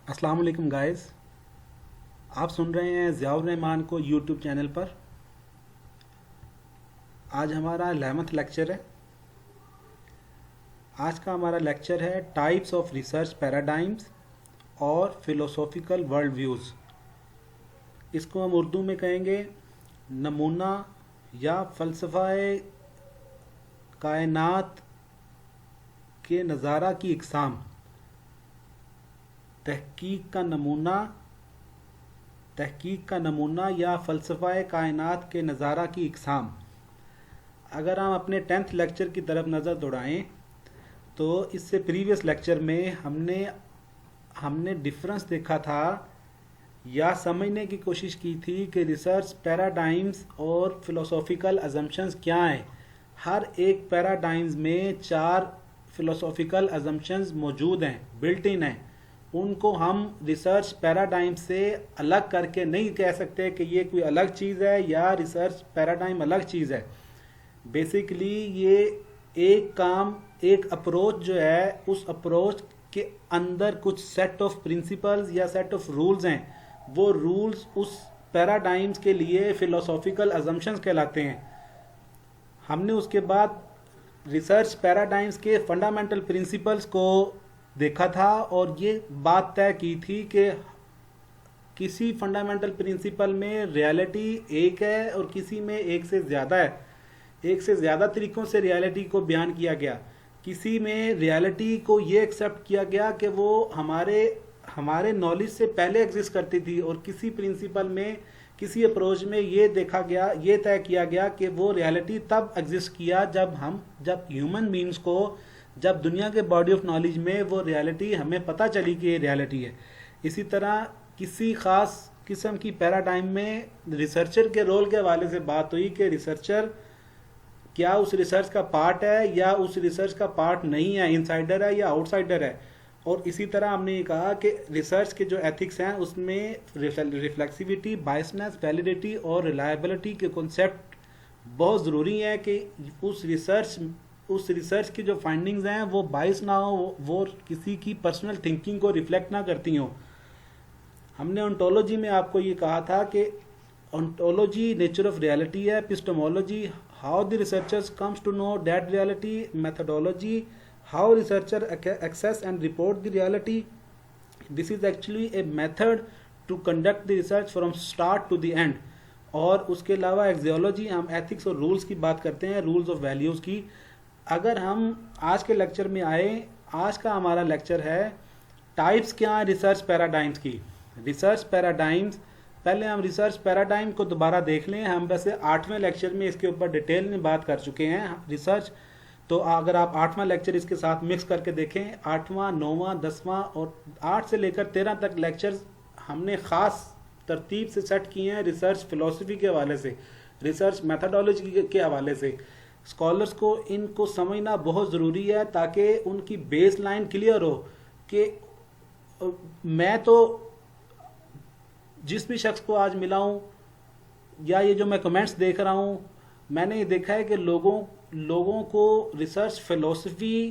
अस्सलाम वालेकुम गाइस। आप सुन रहे हैं ज़ियाउर रहमान को यूट्यूब चैनल पर। आज हमारा 11th लेक्चर है। आज का हमारा लेक्चर है टाइप्स ऑफ रिसर्च पैराडाइम्स और फिलोसॉफिकल वर्ल्ड व्यूज़। इसको हम उर्दू में कहेंगे नमूना या फ़लसफ़ाए कायनात के नज़ारा की इकसाम। तहकीक का नमूना या फ़लसफ़ाए कायनात के नज़ारा की इकसाम। अगर हम अपने 10th लेक्चर की तरफ नज़र दौड़ाएं तो इससे प्रीवियस लेक्चर में हमने डिफरेंस देखा था या समझने की कोशिश की थी कि रिसर्च पैराडाइम्स और फिलोसॉफिकल अजम्पशंस क्या हैं। हर एक पैराडाइम्स में 4 फिलोसॉफिकल अजम्पशंस मौजूद हैं, बिल्ट इन हैं। उनको हम रिसर्च पैराडाइम से अलग करके नहीं कह सकते कि ये कोई अलग चीज़ है या रिसर्च पैराडाइम अलग चीज़ है। बेसिकली ये एक अप्रोच जो है, उस अप्रोच के अंदर कुछ सेट ऑफ प्रिंसिपल्स या सेट ऑफ रूल्स हैं। वो रूल्स उस पैराडाइम्स के लिए फिलोसॉफिकल अजम्पशंस कहलाते हैं। हमने उसके बाद रिसर्च पैराडाइम्स के फंडामेंटल प्रिंसिपल्स को देखा था और ये बात तय की थी कि किसी फंडामेंटल प्रिंसिपल में रियलिटी एक है और किसी में एक से ज़्यादा है। एक से ज़्यादा तरीक़ों से रियलिटी को बयान किया गया। किसी में रियलिटी को ये एक्सेप्ट किया गया कि वो हमारे नॉलेज से पहले एग्जिस्ट करती थी, और किसी प्रिंसिपल में, किसी अप्रोच में ये देखा गया, ये तय किया गया कि वो रियलिटी तब एग्जिस्ट किया जब ह्यूमन बीइंग्स को, जब दुनिया के बॉडी ऑफ नॉलेज में वो रियलिटी हमें पता चली कि ये रियलिटी है। इसी तरह किसी ख़ास किस्म की पैराडाइम में रिसर्चर के रोल के हवाले से बात हुई कि रिसर्चर क्या उस रिसर्च का पार्ट है या उस रिसर्च का पार्ट नहीं है, इनसाइडर है या आउटसाइडर है। और इसी तरह हमने ये कहा कि रिसर्च के जो एथिक्स हैं उसमें रिफ्लेक्सिविटी, बायसनेस, वैलिडिटी और रिलायबिलिटी के कॉन्सेप्ट बहुत ज़रूरी है कि उस रिसर्च की जो फाइंडिंग्स हैं वो बायस ना हो, वो किसी की पर्सनल थिंकिंग को रिफ्लेक्ट ना करती हों। हमने ओंटोलॉजी में आपको ये कहा था कि ओंटोलॉजी नेचर ऑफ रियलिटी है, epistemology how the researchers comes to know that reality, methodology how researcher access and report the reality. This is actually a method to conduct the research from start to the end. और उसके अलावा axiology, हम ethics और rules की बात करते हैं, rules of values की। अगर हम आज के लेक्चर में आए, आज का हमारा लेक्चर है टाइप्स क्या है रिसर्च पैराडाइम्स की। रिसर्च पैराडाइम्स, पहले हम रिसर्च पैराडाइम को दोबारा देख लें। हम वैसे 8वें लेक्चर में इसके ऊपर डिटेल में बात कर चुके हैं रिसर्च, तो अगर आप 8वां लेक्चर इसके साथ मिक्स करके देखें, 8वां, 9वां, 10वां और 8 से लेकर 13 तक लेक्चर्स हमने ख़ास तरतीब से सेट किए हैं रिसर्च फिलॉसफी के हवाले से, रिसर्च मैथडोलॉजी के हवाले से। स्कॉलर्स को इनको समझना बहुत ज़रूरी है ताकि उनकी बेस लाइन क्लियर हो कि मैं तो जिस भी शख्स को आज मिला हूँ या ये जो मैं कमेंट्स देख रहा हूँ, मैंने ये देखा है कि लोगों को रिसर्च फिलॉसफी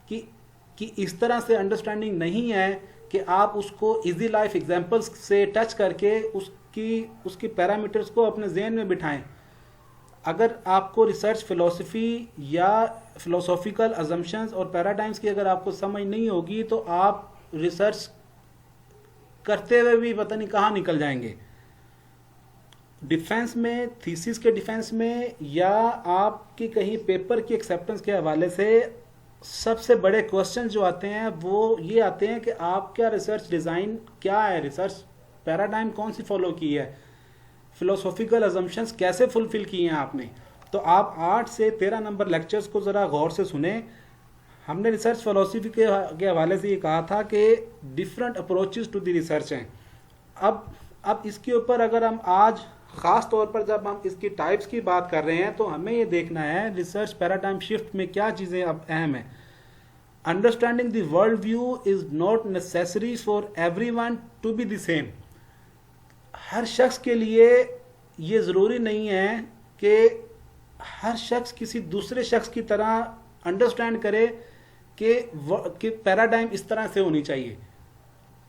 की इस तरह से अंडरस्टैंडिंग नहीं है कि आप उसको इजी लाइफ एग्जांपल्स से टच करके उसकी पैरामीटर्स को अपने जहन में बिठाएं। अगर आपको रिसर्च फिलॉसफी या फिलोसॉफिकल अजम्पशंस और पैराडाइम्स की अगर आपको समझ नहीं होगी तो आप रिसर्च करते हुए भी पता नहीं कहाँ निकल जाएंगे। डिफेंस में, थीसिस के डिफेंस में या आपकी कहीं पेपर की एक्सेप्टेंस के हवाले से सबसे बड़े क्वेश्चन जो आते हैं वो ये आते हैं कि आप क्या रिसर्च डिज़ाइन क्या है, रिसर्च पैराडाइम कौन सी फॉलो की है, फिलोसॉफिकल अजम्पशंस कैसे फुलफिल किए हैं आपने। तो आप 8 से 13 नंबर लेक्चर्स को ज़रा गौर से सुने। हमने रिसर्च फिलोसफी के हवाले से ये कहा था कि different approaches to the research हैं। अब इसके ऊपर अगर हम आज ख़ास तौर पर जब हम इसकी टाइप्स की बात कर रहे हैं तो हमें ये देखना है रिसर्च पैराडाइम शिफ्ट में क्या चीज़ें अब अहम हैं। Understanding the world view is not necessary for everyone to be the same. हर शख्स के लिए ये ज़रूरी नहीं है कि हर शख्स किसी दूसरे शख्स की तरह अंडरस्टैंड करे कि पैराडाइम इस तरह से होनी चाहिए।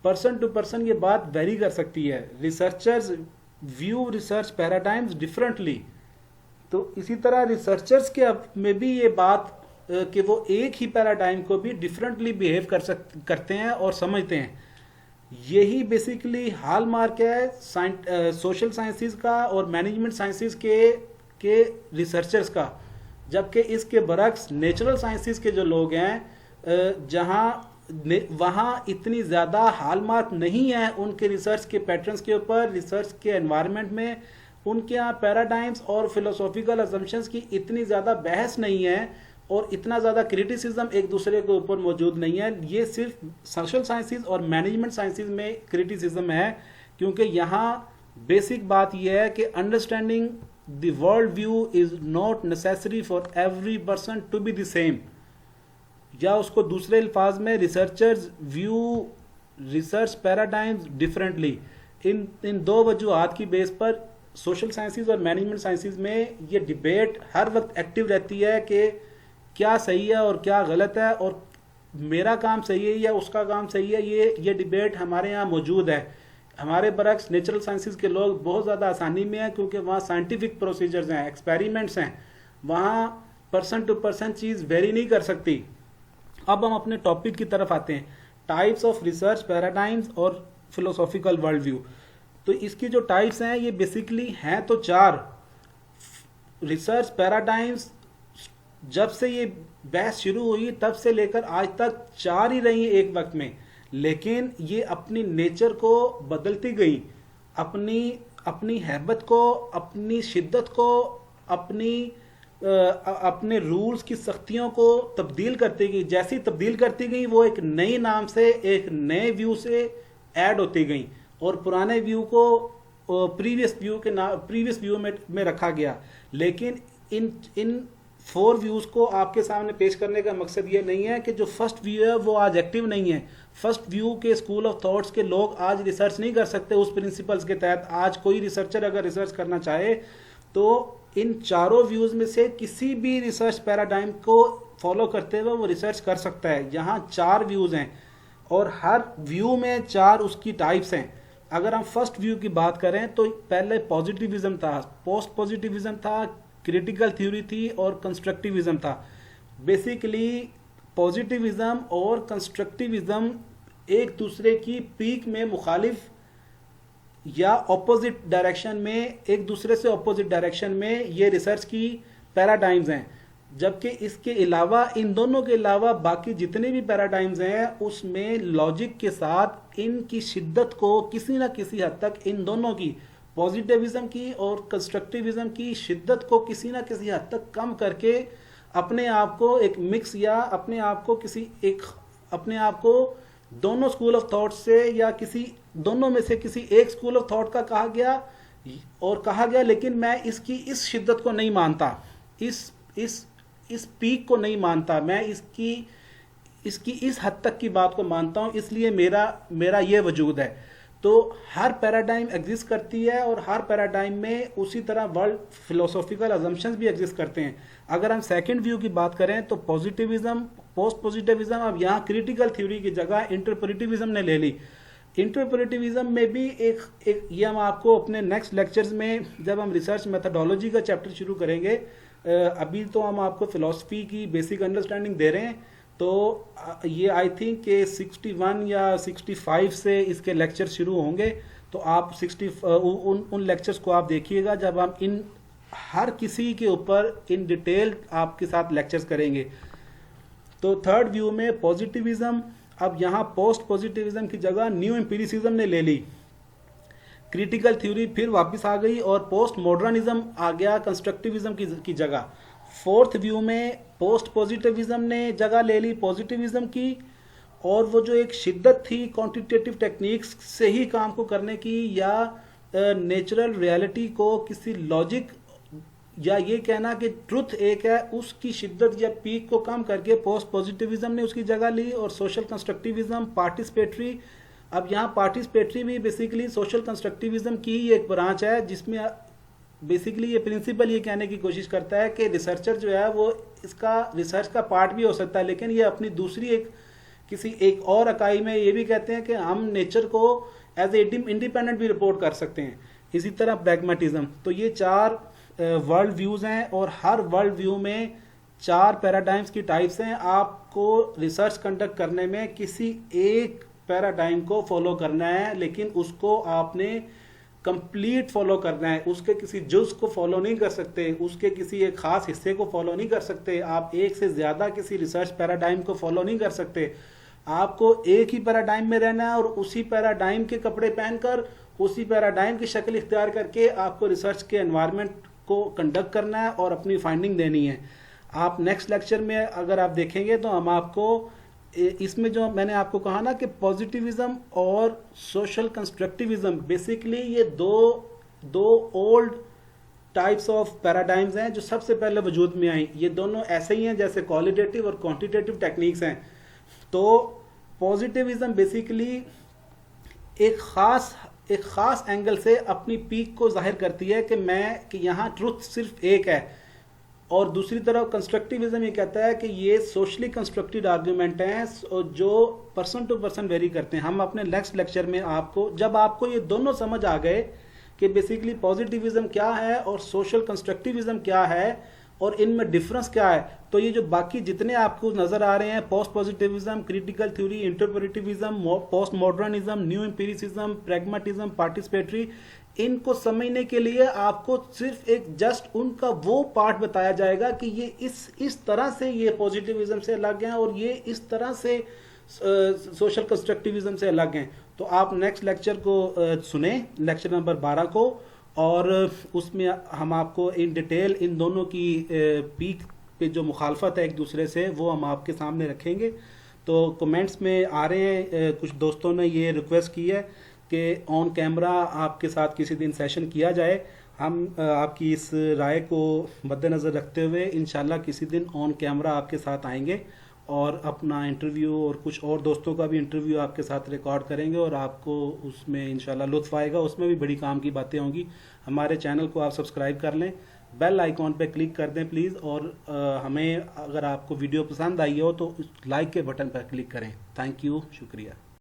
पर्सन टू पर्सन ये बात वेरी कर सकती है, researchers view research paradigms differently. तो इसी तरह रिसर्चर्स के में भी ये बात कि वो एक ही पैराडाइम को भी डिफरेंटली बिहेव करते हैं और समझते हैं। यही बेसिकली हॉलमार्क है सोशल साइंसेज का और मैनेजमेंट साइंसेज के रिसर्चर्स का। जबकि इसके बरक्स नेचुरल साइंसेज के जो लोग हैं वहाँ इतनी ज़्यादा हॉलमार्क नहीं है उनके रिसर्च के पैटर्न्स के ऊपर, रिसर्च के एनवायरनमेंट में उनके यहाँ पैराडाइम्स और फिलोसॉफिकल असम्पशंस की इतनी ज़्यादा बहस नहीं है और इतना ज़्यादा क्रिटिसिज्म एक दूसरे के ऊपर मौजूद नहीं है। ये सिर्फ सोशल साइंसेज और मैनेजमेंट साइंसेज में क्रिटिसिज्म है, क्योंकि यहाँ बेसिक बात यह है कि understanding the world view is not necessary for every person to be the same, या उसको दूसरे अल्फाज में researchers view research paradigms differently. इन दो वजूहात की बेस पर सोशल साइंसेज और मैनेजमेंट साइंसेज में ये डिबेट हर वक्त एक्टिव रहती है कि क्या सही है और क्या गलत है, और मेरा काम सही है या उसका काम सही है। ये डिबेट हमारे यहाँ मौजूद है। हमारे बरक्स नेचुरल साइंसेज के लोग बहुत ज़्यादा आसानी में हैं, क्योंकि वहाँ साइंटिफिक प्रोसीजर्स हैं, एक्सपेरिमेंट्स हैं, वहाँ पर्सन टू पर्सन चीज़ वेरी नहीं कर सकती। अब हम अपने टॉपिक की तरफ आते हैं, टाइप्स ऑफ रिसर्च पैराडाइम्स और फिलोसॉफिकल वर्ल्ड व्यू। तो इसकी जो टाइप्स हैं ये बेसिकली हैं तो 4 रिसर्च पैराडाइम्स। जब से ये बहस शुरू हुई तब से लेकर आज तक 4 ही रही एक वक्त में, लेकिन ये अपनी नेचर को बदलती गई, अपनी हैबत को, अपनी शिद्दत को, अपने रूल्स की सख्तियों को तब्दील करती गई। जैसी तब्दील करती गई वो एक नई नाम से एक नए व्यू से ऐड होती गई और पुराने व्यू को प्रीवियस व्यू में रखा गया। लेकिन इन 4 व्यूज को आपके सामने पेश करने का मकसद ये नहीं है कि जो फर्स्ट व्यू है वो आज एक्टिव नहीं है। फर्स्ट व्यू के स्कूल ऑफ थॉट्स के लोग आज रिसर्च नहीं कर सकते उस प्रिंसिपल्स के तहत। आज कोई रिसर्चर अगर रिसर्च करना चाहे तो इन 4 व्यूज में से किसी भी रिसर्च पैराडाइम को फॉलो करते हुए वो रिसर्च कर सकता है। यहाँ 4 व्यूज हैं और हर व्यू में 4 उसकी टाइप्स हैं। अगर हम फर्स्ट व्यू की बात करें तो पहले पॉजिटिविज्म था, पोस्ट पॉजिटिविज्म था, क्रिटिकल थ्योरी थी और कंस्ट्रक्टिविज्म था। बेसिकली पॉजिटिविज्म और कंस्ट्रक्टिविज्म एक दूसरे की पीक में मुखालिफ या ऑपोजिट डायरेक्शन में, एक दूसरे से ऑपोजिट डायरेक्शन में ये रिसर्च की पैराडाइम्स हैं। जबकि इसके अलावा, इन दोनों के अलावा बाकी जितने भी पैराडाइम्स हैं उसमें लॉजिक के साथ इनकी शिद्दत को किसी ना किसी हद तक, इन दोनों की पॉजिटिविज्म की और कंस्ट्रक्टिविज्म की शिद्दत को किसी ना किसी हद तक कम करके अपने आप को एक मिक्स या अपने आप को दोनों स्कूल ऑफ थॉट से या किसी दोनों में से किसी एक स्कूल ऑफ थॉट का कहा गया, लेकिन मैं इसकी इस शिद्दत को नहीं मानता, इस पीक को नहीं मानता, मैं इसकी इस हद तक की बात को मानता हूं, इसलिए मेरा ये वजूद है। तो हर पैराडाइम एग्जिस्ट करती है और हर पैराडाइम में उसी तरह वर्ल्ड फिलोसॉफिकल अजम्पशंस भी एग्जिस्ट करते हैं। अगर हम सेकंड व्यू की बात करें तो पॉजिटिविज्म, पोस्ट पॉजिटिविज्म अब यहाँ क्रिटिकल थ्योरी की जगह इंटरप्रेटिविज्म ने ले ली। इंटरप्रेटिविज्म में भी एक ये हम आपको अपने नेक्स्ट लेक्चर्स में जब हम रिसर्च मेथडोलॉजी का चैप्टर शुरू करेंगे, अभी तो हम आपको फिलॉसफी की बेसिक अंडरस्टैंडिंग दे रहे हैं, तो ये आई थिंक के 61 या 65 से इसके लेक्चर शुरू होंगे। तो आप उन लेक्चर्स को आप देखिएगा जब हम इन हर किसी के ऊपर इन डिटेल आपके साथ लेक्चर्स करेंगे। तो थर्ड व्यू में पॉजिटिविज्म, अब यहाँ पोस्ट पॉजिटिविज्म की जगह न्यू एम्पिरिसिज्म ने ले ली, क्रिटिकल थ्योरी फिर वापस आ गई और पोस्ट मॉडर्निज्म आ गया कंस्ट्रक्टिविज्म की जगह। फोर्थ व्यू में पोस्ट पॉजिटिविज्म ने जगह ले ली पॉजिटिविज्म की, और वो जो एक शिद्दत थी क्वांटिटेटिव टेक्निक्स से ही काम को करने की या नेचुरल रियलिटी को किसी लॉजिक या ये कहना कि ट्रुथ एक है उसकी शिद्दत या पीक को कम करके पोस्ट पॉजिटिविज्म ने उसकी जगह ली। और सोशल कंस्ट्रक्टिविज्म पार्टिसिपेटरी, अब यहाँ पार्टिसिपेटरी भी बेसिकली सोशल कंस्ट्रक्टिविज्म की ही एक ब्रांच है जिसमें बेसिकली ये प्रिंसिपल ये कहने की कोशिश करता है कि रिसर्चर जो है वो इसका रिसर्च का पार्ट भी हो सकता है, लेकिन ये अपनी दूसरी किसी एक और इकाई में ये भी कहते हैं कि हम नेचर को एज ए इंडिपेंडेंट भी रिपोर्ट कर सकते हैं। इसी तरह प्रैग्मेटिज्म। तो ये 4 वर्ल्ड व्यूज हैं और हर वर्ल्ड व्यू में 4 पैराडाइम्स की टाइप्स हैं। आपको रिसर्च कंडक्ट करने में किसी एक पैराडाइम को फॉलो करना है, लेकिन उसको आपने कंप्लीट फॉलो करना है। उसके किसी जुज को फॉलो नहीं कर सकते, उसके किसी एक खास हिस्से को फॉलो नहीं कर सकते, आप एक से ज्यादा किसी रिसर्च पैराडाइम को फॉलो नहीं कर सकते। आपको एक ही पैराडाइम में रहना है और उसी पैराडाइम के कपड़े पहनकर, उसी पैराडाइम की शक्ल इख्तियार करके आपको रिसर्च के एनवायरनमेंट को कंडक्ट करना है और अपनी फाइंडिंग देनी है। आप नेक्स्ट लेक्चर में अगर आप देखेंगे तो हम आपको इसमें जो मैंने आपको कहा ना कि पॉजिटिविज्म और सोशल कंस्ट्रक्टिविज्म, बेसिकली ये दो ओल्ड टाइप्स ऑफ पैराडाइम्स हैं जो सबसे पहले वजूद में आई। ये दोनों ऐसे ही हैं जैसे क्वालिटेटिव और क्वांटिटेटिव टेक्निक्स हैं। तो पॉजिटिविज्म बेसिकली एक खास एंगल से अपनी पीक को जाहिर करती है कि यहाँ ट्रुथ सिर्फ एक है, और दूसरी तरफ कंस्ट्रक्टिविज्म ये कहता है कि ये सोशली कंस्ट्रक्टेड आर्ग्यूमेंट हैं जो पर्सन टू पर्सन वेरी करते हैं। हम अपने नेक्स्ट लेक्चर में जब आपको ये दोनों समझ आ गए कि बेसिकली पॉजिटिविज्म क्या है और सोशल कंस्ट्रक्टिविज्म क्या है और इनमें डिफरेंस क्या है, तो ये जो बाकी जितने आपको नजर आ रहे हैं, post positivism, critical theory, interpretivism, post modernism, new empiricism, pragmatism, participatory, इनको समझने के लिए आपको सिर्फ एक जस्ट उनका वो पार्ट बताया जाएगा कि ये इस तरह से ये पॉजिटिविज्म से अलग हैं और ये इस तरह से सोशल कंस्ट्रक्टिविज्म से अलग हैं। तो आप नेक्स्ट लेक्चर को सुने, लेक्चर नंबर 12 को, और उसमें हम आपको इन डिटेल इन दोनों की पीक पे जो मुखालफत है एक दूसरे से वो हम आपके सामने रखेंगे। तो कमेंट्स में आ रहे हैं, कुछ दोस्तों ने ये रिक्वेस्ट की है कि ऑन कैमरा आपके साथ किसी दिन सेशन किया जाए। हम आपकी इस राय को मद्देनज़र रखते हुए इंशाल्लाह किसी दिन ऑन कैमरा आपके साथ आएंगे और अपना इंटरव्यू और कुछ और दोस्तों का भी इंटरव्यू आपके साथ रिकॉर्ड करेंगे और आपको उसमें इंशाल्लाह लुत्फ़ आएगा। उसमें भी बड़ी काम की बातें होंगी। हमारे चैनल को आप सब्सक्राइब कर लें, बेल आइकॉन पे क्लिक कर दें प्लीज़, और हमें अगर आपको वीडियो पसंद आई हो तो लाइक के बटन पर क्लिक करें। थैंक यू, शुक्रिया।